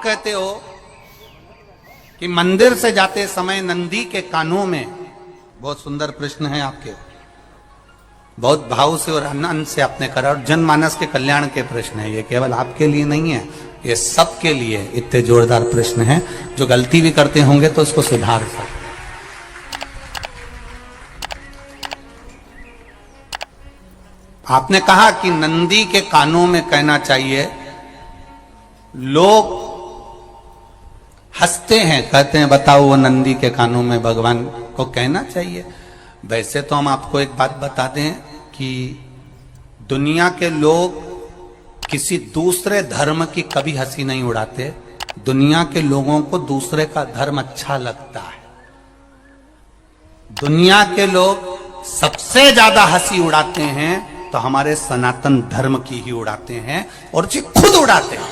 कहते हो कि मंदिर से जाते समय नंदी के कानों में, बहुत सुंदर प्रश्न है आपके, बहुत भाव से और आनंद से आपने करा, और जनमानस के कल्याण के प्रश्न है ये, केवल आपके लिए नहीं है, ये सबके लिए इतने जोरदार प्रश्न हैं। जो गलती भी करते होंगे तो उसको सुधार सकते। आपने कहा कि नंदी के कानों में कहना चाहिए, लोग हंसते हैं, कहते हैं बताओ वो नंदी के कानों में भगवान को कहना चाहिए। वैसे तो हम आपको एक बात बता दें कि दुनिया के लोग किसी दूसरे धर्म की कभी हंसी नहीं उड़ाते। दुनिया के लोगों को दूसरे का धर्म अच्छा लगता है। दुनिया के लोग सबसे ज्यादा हंसी उड़ाते हैं तो हमारे सनातन धर्म की ही उड़ाते हैं, और जी खुद उड़ाते हैं,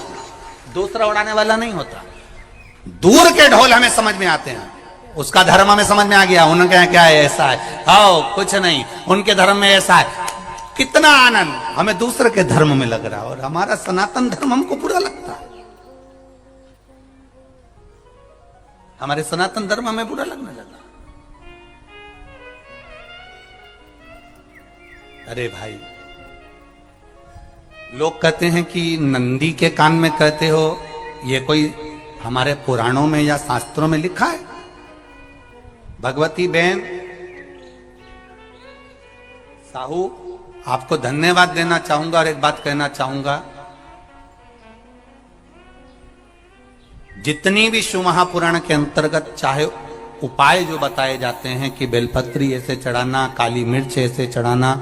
दूसरा उड़ाने वाला नहीं होता। दूर के ढोल हमें समझ में आते हैं, उसका धर्म हमें समझ में आ गया, उनके यहाँ क्या है, ऐसा है, आओ कुछ नहीं, उनके धर्म में ऐसा है, कितना आनंद हमें दूसरे के धर्म में लग रहा है, और हमारा सनातन धर्म हमको बुरा लगता है। हमारे सनातन धर्म हमें बुरा लगने लगा। अरे भाई, लोग कहते हैं कि नंदी के कान में कहते हो, ये कोई हमारे पुराणों में या शास्त्रों में लिखा है? भगवती बहन साहू, आपको धन्यवाद देना चाहूंगा और एक बात कहना चाहूंगा, जितनी भी शिव महापुराण के अंतर्गत चाहे उपाय जो बताए जाते हैं कि बेलपत्री ऐसे चढ़ाना, काली मिर्च ऐसे चढ़ाना,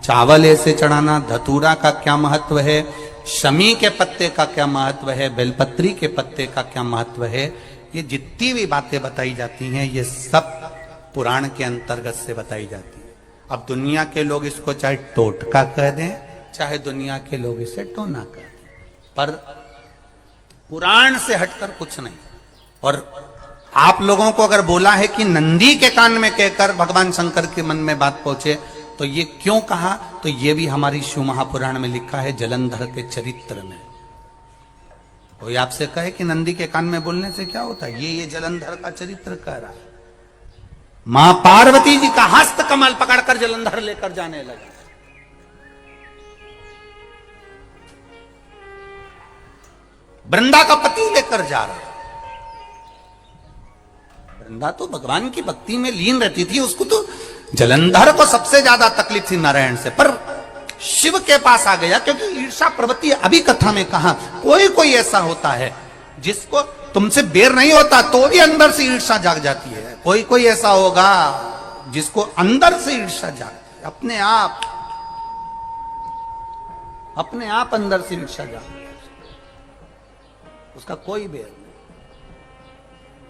चावल ऐसे चढ़ाना, धतूरा का क्या महत्व है, शमी के पत्ते का क्या महत्व है, बेलपत्री के पत्ते का क्या महत्व है, ये जितनी भी बातें बताई जाती हैं ये सब पुराण के अंतर्गत से बताई जाती है। अब दुनिया के लोग इसको चाहे टोटका कह दें, चाहे दुनिया के लोग इसे टोना कह दें, पर पुराण से हटकर कुछ नहीं। और आप लोगों को अगर बोला है कि नंदी के कान में कहकर भगवान शंकर के मन में बात पहुंचे, तो ये क्यों कहा, तो ये भी हमारी शिव महापुराण में लिखा है, जलंधर के चरित्र में। कोई आपसे कहे कि नंदी के कान में बोलने से क्या होता है, ये जलंधर का चरित्र कह रहा है। मां पार्वती जी का हस्त कमल पकड़कर जलंधर लेकर जाने लगे। वृंदा का पति लेकर जा रहा। वृंदा तो भगवान की भक्ति में लीन रहती थी, उसको तो जलंधर को सबसे ज्यादा तकलीफ थी नारायण से, पर शिव के पास आ गया, क्योंकि ईर्षा प्रवृत्ति, अभी कथा में कहा, कोई कोई ऐसा होता है जिसको तुमसे बेर नहीं होता तो भी अंदर से ईर्षा जाग जाती है। कोई कोई ऐसा होगा जिसको अंदर से ईर्षा जागती है, अपने आप अंदर से ईर्षा जागती है, उसका कोई बेर नहीं,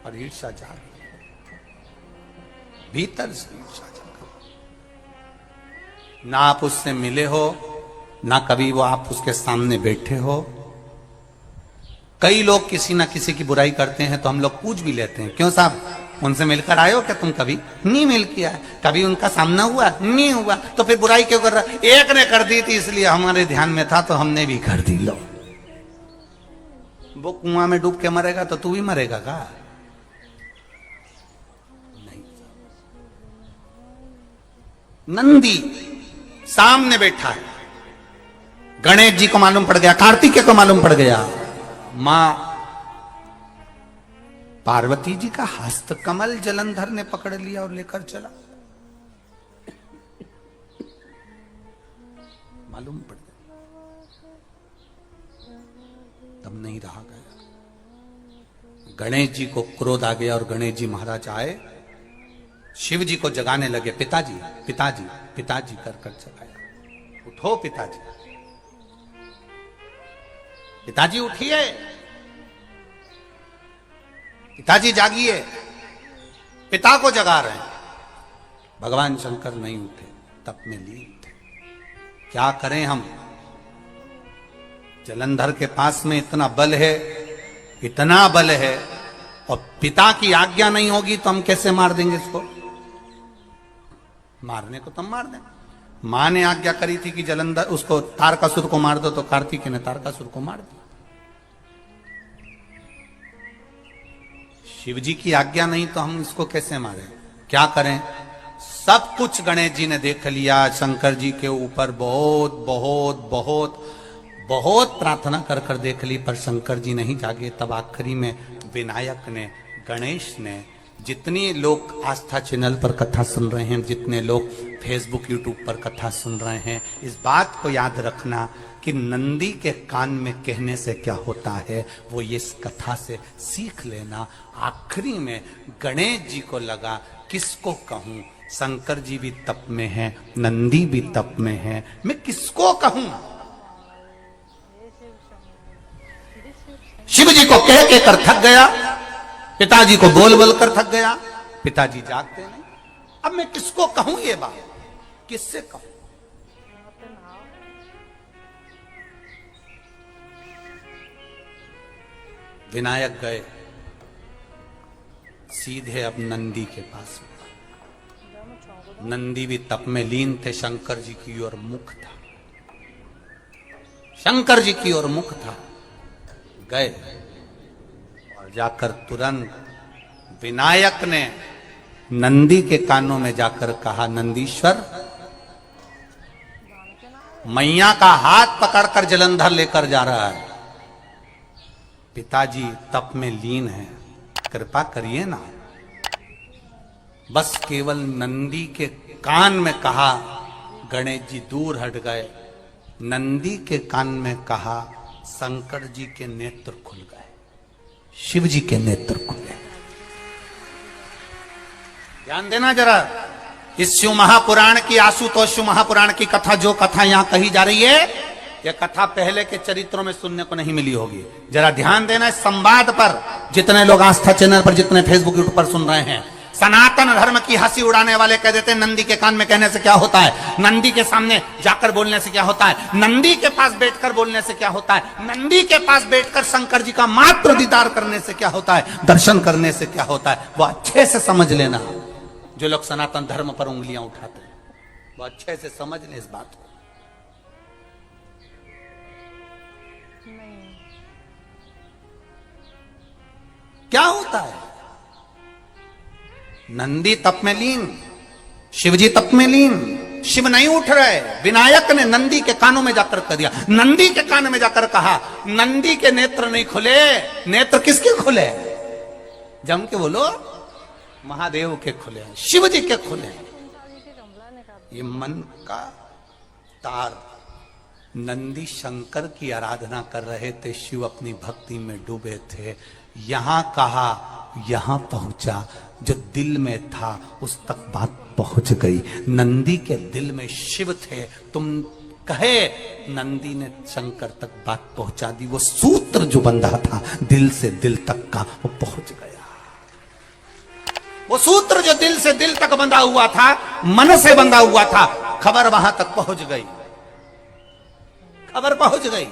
और ईर्षा जाग भीतर से ईर्षा जाग। ना आप उससे मिले हो, ना कभी वो आप उसके सामने बैठे हो। कई लोग किसी ना किसी की बुराई करते हैं तो हम लोग पूछ भी लेते हैं, क्यों साहब उनसे मिलकर आए हो क्या तुम? कभी नहीं मिल किया है, कभी उनका सामना हुआ नहीं हुआ, तो फिर बुराई क्यों कर रहा? एक ने कर दी थी इसलिए हमारे ध्यान में था तो हमने भी कर दी। लो, वो कुआं में डूब के मरेगा तो तू भी मरेगा का? नहीं। नंदी सामने बैठा है, गणेश जी को मालूम पड़ गया, कार्तिकेय को मालूम पड़ गया, मां पार्वती जी का हस्त कमल जलंधर ने पकड़ लिया और लेकर चला। मालूम पड़ गया, तब नहीं रहा गया। गणेश जी को क्रोध आ गया और गणेश जी महाराज आए, शिव जी को जगाने लगे, पिताजी पिताजी पिताजी कर कर जगाया, उठो पिताजी, पिताजी उठिए, पिताजी जागिए, पिता को जगा रहे हैं। भगवान शंकर नहीं उठे, तप में लीन थे। क्या करें हम? जलंधर के पास में इतना बल है, इतना बल है, और पिता की आज्ञा नहीं होगी तो हम कैसे मार देंगे इसको? मारने को तो हम मार दें। मां ने आज्ञा करी थी कि जलंधर उसको तारकासुर को मार दो, तो कार्तिकेय ने तारकासुर को मार दिया। शिव जी की आज्ञा नहीं तो हम इसको कैसे मारें? क्या करें? सब कुछ गणेश जी ने देख लिया, शंकर जी के ऊपर बहुत बहुत बहुत बहुत प्रार्थना कर कर देख ली, पर शंकर जी नहीं जागे। तब आखिरी में विनायक ने, गणेश ने, जितने लोग आस्था चैनल पर कथा सुन रहे हैं, जितने लोग फेसबुक यूट्यूब पर कथा सुन रहे हैं, इस बात को याद रखना कि नंदी के कान में कहने से क्या होता है वो इस कथा से सीख लेना। आखिरी में गणेश जी को लगा किसको कहूं, शंकर जी भी तप में हैं, नंदी भी तप में है, मैं किसको कहूं? शिव जी को कह के कर थक गया, पिताजी को बोल बोल कर थक गया, पिताजी जागते नहीं। अब मैं किसको कहूं ये बात, किससे कहूं? विनायक गए सीधे अब नंदी के पास। नंदी भी तप में लीन थे, शंकर जी की ओर मुख था, शंकर जी की ओर मुख था। गए और जाकर तुरंत विनायक ने नंदी के कानों में जाकर कहा, नंदीश्वर, मैया का हाथ पकड़कर जलंधर लेकर जा रहा है, पिताजी तप में लीन है, कृपा करिए ना। बस केवल नंदी के कान में कहा, गणेश जी दूर हट गए। नंदी के कान में कहा, शंकर जी के नेत्र खुल गए, शिव जी के नेत्र खुले। ध्यान देना जरा, इस शिव महापुराण की, आशुतोष शिव महापुराण की कथा, जो कथा यहां कही जा रही है, यह कथा पहले के चरित्रों में सुनने को नहीं मिली होगी। जरा ध्यान देना इस संवाद पर, जितने लोग आस्था चैनल पर, जितने फेसबुक यूट्यूब पर सुन रहे हैं। सनातन धर्म की हंसी उड़ाने वाले कह देते हैं नंदी के कान में कहने से क्या होता है, नंदी के सामने जाकर बोलने से क्या होता है, नंदी के पास बैठकर बोलने से क्या होता है, नंदी के पास बैठकर शंकर जी का मात्र दीदार करने से क्या होता है, दर्शन करने से क्या होता है। वो अच्छे से समझ लेना, जो लोग सनातन धर्म पर उंगलियां उठाते हैं, वो अच्छे से समझ ले इस बात को। क्या होता है? नंदी तप में लीन, शिवजी तप में लीन, शिव नहीं उठ रहे। विनायक ने नंदी के कानों में जाकर कह दिया, नंदी के कान में जाकर कहा, नंदी के नेत्र नहीं खुले। नेत्र किसके खुले? जम के बोलो, महादेव के खुले, शिव जी के खुले। ये मन का तार। नंदी शंकर की आराधना कर रहे थे, शिव अपनी भक्ति में डूबे थे। यहां कहा, यहां पहुंचा, जो दिल में था उस तक बात पहुंच गई। नंदी के दिल में शिव थे, तुम कहे नंदी ने शंकर तक बात पहुंचा दी। वो सूत्र जो बंधा था दिल से दिल तक का, वो पहुंच गया। वो सूत्र जो दिल से दिल तक बंधा हुआ था, मन से बंधा हुआ था, खबर वहां तक पहुंच गई, खबर पहुंच गई।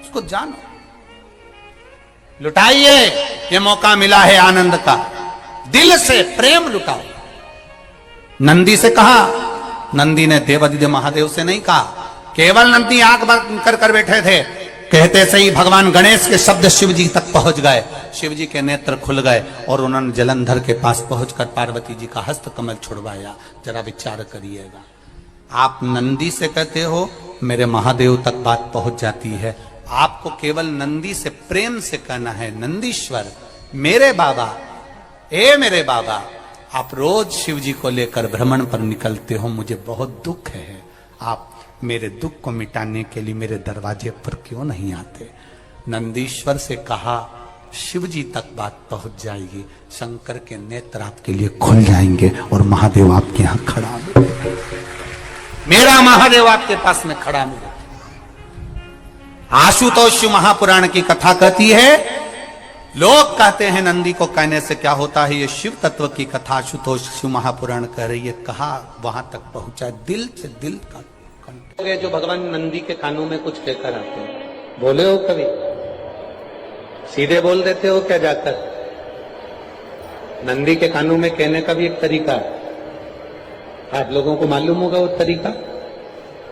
उसको जानो, लुटाइए, ये मौका मिला है आनंद का, दिल से प्रेम लुटाओ। नंदी से कहा, नंदी ने देवादिदेव महादेव से नहीं कहा। केवल नंदी आंख बंद कर बैठे थे, कहते से ही भगवान गणेश के शब्द शिव जी तक पहुंच गए। शिव जी के नेत्र खुल गए और उन्होंने जलंधर के पास पहुंचकर पार्वती जी का हस्त कमल छुड़वाया। जरा विचार करिएगा, आप नंदी से कहते हो मेरे महादेव तक बात पहुंच जाती है। आपको केवल नंदी से प्रेम से कहना है, नंदीश्वर मेरे बाबा, ए मेरे बाबा, आप रोज शिव जी को लेकर भ्रमण पर निकलते हो, मुझे बहुत दुख है, आप मेरे दुख को मिटाने के लिए मेरे दरवाजे पर क्यों नहीं आते? नंदीश्वर से कहा, शिव जी तक बात पहुंच जाएगी, शंकर के नेत्र आपके लिए खुल जाएंगे और महादेव आपके यहां खड़ा मिलेगा, मेरा महादेव आपके पास में खड़ा मिलेगा। आशुतोष महापुराण की कथा कहती है, लोग कहते हैं नंदी को कहने से क्या होता है, ये शिव तत्व की कथा आशुतोष शिव महापुराण कह रही है। कहा वहां तक पहुंचा, दिल से दिल का। जो भगवान नंदी के कानों में कुछ कहकर आते हैं, बोले हो कभी? सीधे बोल देते हो क्या जाकर? नंदी के कानों में कहने का भी एक तरीका है। आप लोगों को मालूम होगा वो तरीका?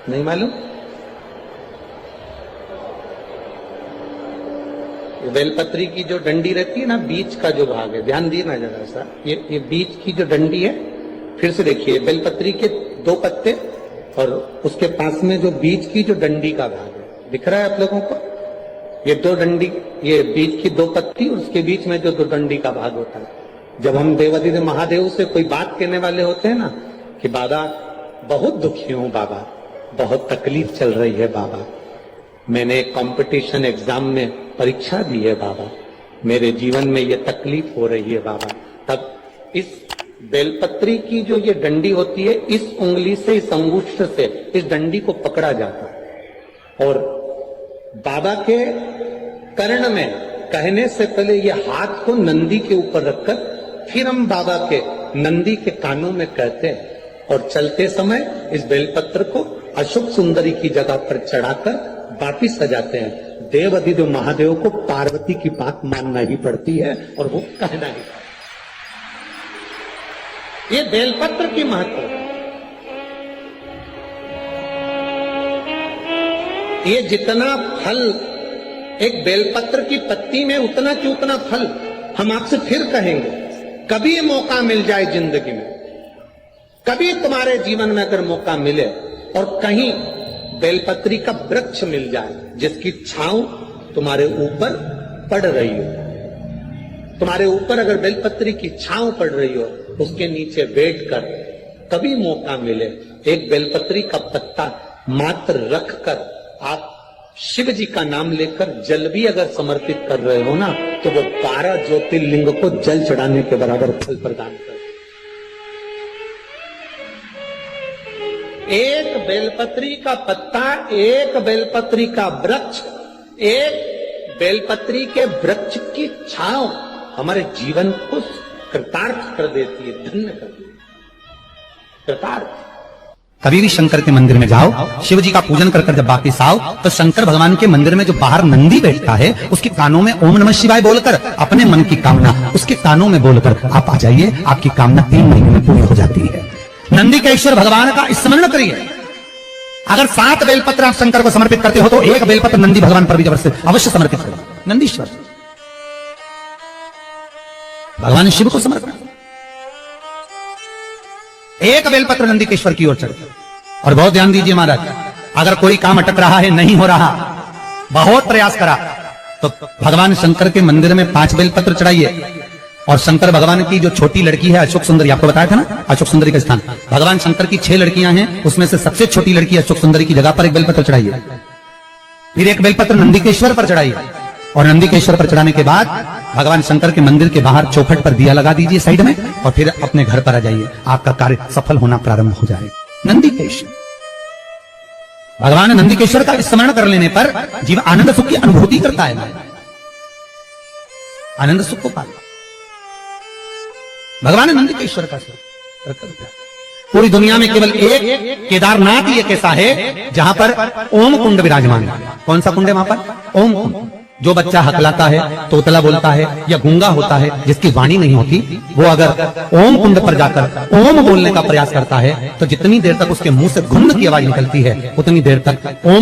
नहीं मालूम? बेलपत्री की जो डंडी रहती है ना, बीच का जो भाग है, ध्यान दिए ना जरा सा, ये बीच की जो डंडी है, फिर से देखिए, बेलपत्री के 2 पत्ते और उसके पास में जो बीच की जो डंडी का भाग है, दिख रहा है आप लोगों को? ये 2 डंडी, ये बीच की 2 पत्ती और उसके बीच में जो 2 डंडी का भाग होता है। जब हम देवादिदेव महादेव से कोई बात कहने वाले होते हैं ना कि बाबा बहुत दुखी हूं, बाबा बहुत तकलीफ चल रही है, बाबा मैंने कंपटीशन एग्जाम में परीक्षा दी है, बाबा मेरे जीवन में ये तकलीफ हो रही है, बाबा, तब इस बेलपत्री की जो ये डंडी होती है, इस उंगली से, इस अंगूष्ठ से इस डंडी को पकड़ा जाता है और बाबा के कर्ण में कहने से पहले ये हाथ को नंदी के ऊपर रखकर फिर हम बाबा के नंदी के कानों में कहते हैं और चलते समय इस बेलपत्र को अशोक सुंदरी की जगह पर चढ़ाकर वापिस सजाते हैं। देव अधिदेव महादेव को पार्वती की बात मानना ही पड़ती है और वो कहना ही। ये बेलपत्र की महत्व, ये जितना फल एक बेलपत्र की पत्ती में उतना की उतना फल। हम आपसे फिर कहेंगे, कभी मौका मिल जाए जिंदगी में, कभी तुम्हारे जीवन में अगर मौका मिले और कहीं बेलपत्री का वृक्ष मिल जाए जिसकी छांव तुम्हारे ऊपर पड़ रही हो, तुम्हारे ऊपर अगर बेलपत्री की छांव पड़ रही हो, उसके नीचे बैठकर कभी मौका मिले, एक बेलपत्री का पत्ता मात्र रखकर आप शिव जी का नाम लेकर जल भी अगर समर्पित कर रहे हो ना, तो वो 12 ज्योतिर्लिंग को जल चढ़ाने के बराबर फल प्रदान कर। एक बेलपत्री का पत्ता, एक बेलपत्री का वृक्ष, एक बेलपत्री के वृक्ष की छांव हमारे जीवन को कृतार्थ कर देती है, धन्य कर देती है, कृतार्थ। कभी भी शंकर के मंदिर में जाओ, शिव जी का पूजन कर जब वापिस आओ, तो शंकर भगवान के मंदिर में जो बाहर नंदी बैठता है, उसके कानों में ओम नमः शिवाय बोलकर अपने मन की कामना उसके कानों में बोलकर आप आ जाइए, आपकी कामना 3 महीने में पूरी हो जाती है। नंदी के ईश्वर भगवान का स्मरण करिए। अगर 7 बेलपत्र आप शंकर को समर्पित करते हो तो 1 बेलपत्र नंदी भगवान पर भी जबरदस्त अवश्य समर्पित करो। नंदीश्वर भगवान शिव को समर्पित, 1 बेलपत्र नंदी के ईश्वर की ओर चढ़े। और बहुत ध्यान दीजिए महाराज, अगर कोई काम अटक रहा है, नहीं हो रहा, बहुत प्रयास करा, तो भगवान शंकर के मंदिर में 5 बेलपत्र चढ़ाइए। और शंकर भगवान की जो छोटी लड़की है अशोक सुंदरी, आपको बताया था ना अशोक सुंदरी का स्थान, भगवान शंकर की 6 लड़कियां हैं, उसमें से सबसे छोटी लड़की अशोक सुंदरी की जगह पर 1 बेलपत्र चढ़ाइए। फिर 1 बेलपत्र नंदीकेश्वर पर चढ़ाइए और नंदीकेश्वर पर चढ़ाने के बाद भगवान शंकर के मंदिर के बाहर चौखट पर दिया लगा दीजिए साइड में, और फिर अपने घर पर आ जाइए, आपका कार्य सफल होना प्रारंभ हो जाएगा। नंदीकेश्वर भगवान नंदीकेश्वर का स्मरण कर लेने पर जीवन आनंद सुख की अनुभूति करता है, आनंद सुख को पाता। भगवान नंदीकेश्वर का पूरी दुनिया में केवल एक केदारनाथ ही एक ऐसा है जहां पर ओम कुंड विराजमान है। कौन सा कुंड है वहां पर? ओम कुंड। जो बच्चा हकलाता है, तोतला बोलता है या गूंगा होता है, जिसकी वाणी नहीं होती, वो अगर ओम कुंड पर जाकर ओम बोलने का प्रयास करता है तो जितनी देर तक उसके मुंह से घुन्न की आवाज निकलती है, उतनी देर तक ओम